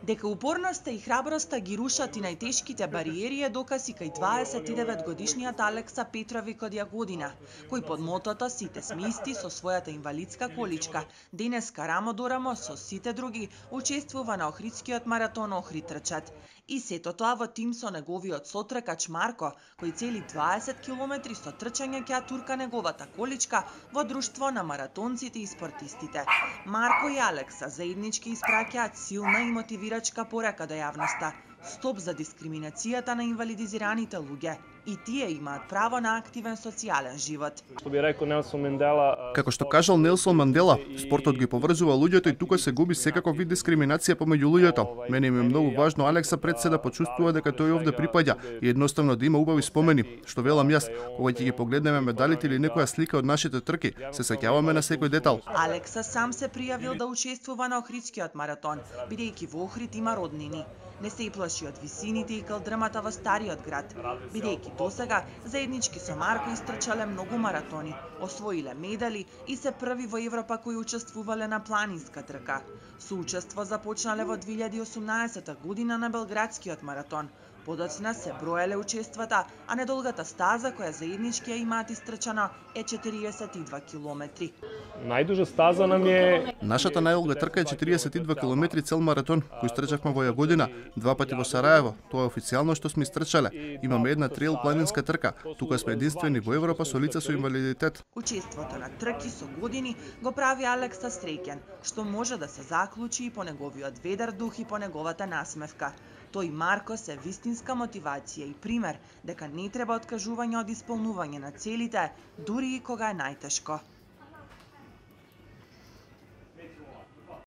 Дека упорноста и храброста ги рушат и најтешките бариери е доказ и кај 29-годишниот Алекса Петровик од Јагодина, кој под мотото "Сите сме исти" со својата инвалидска количка, денеска рамо до рамо со сите други учествува на Охридскиот маратон Охрид трчат. И сето тоа во тим со неговиот сотркач Марко, кој цели 20 километри со трчање ќе турка неговата количка во друштво на маратонците и спортистите. Марко и Алекса заеднички испраќаат силна и мотивирачка порека до јавноста. Стоп за дискриминацијата на инвалидизираните луѓе. И тие имаат право на активен социјален живот. Како што кажал Нелсон Мандела, спортот ги поврзува луѓето и тука се губи секаков вид дискриминација помеѓу луѓето. Мене ми е многу важно Алекса пред се да почувствува дека тој овде припаѓа и едноставно да има убави спомени. Што велам јас, кога ќе ги погледнеме медалите или некоја слика од нашите трки, се сеќаваме на секој детал. Алекса сам се пријавил да учествува на Охридскиот маратон, бидејќи во Охрид има роднини. Не се и плаши од висините и калдрмата во стариот град, бидејќи досега заеднички со Марко истрчале многу маратони, освоиле медали и се први во Европа кои учествувале на планинска трка. Соучество започнале во 2018 година на Белградскиот маратон. Подоцна се броеле учествата, а недолгата стаза која заеднички ја имаат истрчана е 42 километри. Најдужа стаза нам е... Нашата најдолга трка е 42 километри цел маратон, кој истрчавме во Јагодина, 2 пати во Сараево. Тоа е официјално што сме истрчале. Имаме една трейл планинска трка. Тука сме единствени во Европа со лица со инвалидитет. Учеството на трки со години го прави Алекса среќен, што може да се заклучи и по неговиот ведар дух и по неговата насмевка. Тој Марко се вистинска мотивација и пример дека не треба откажување од исполнување на целите, дури и кога е најтешко.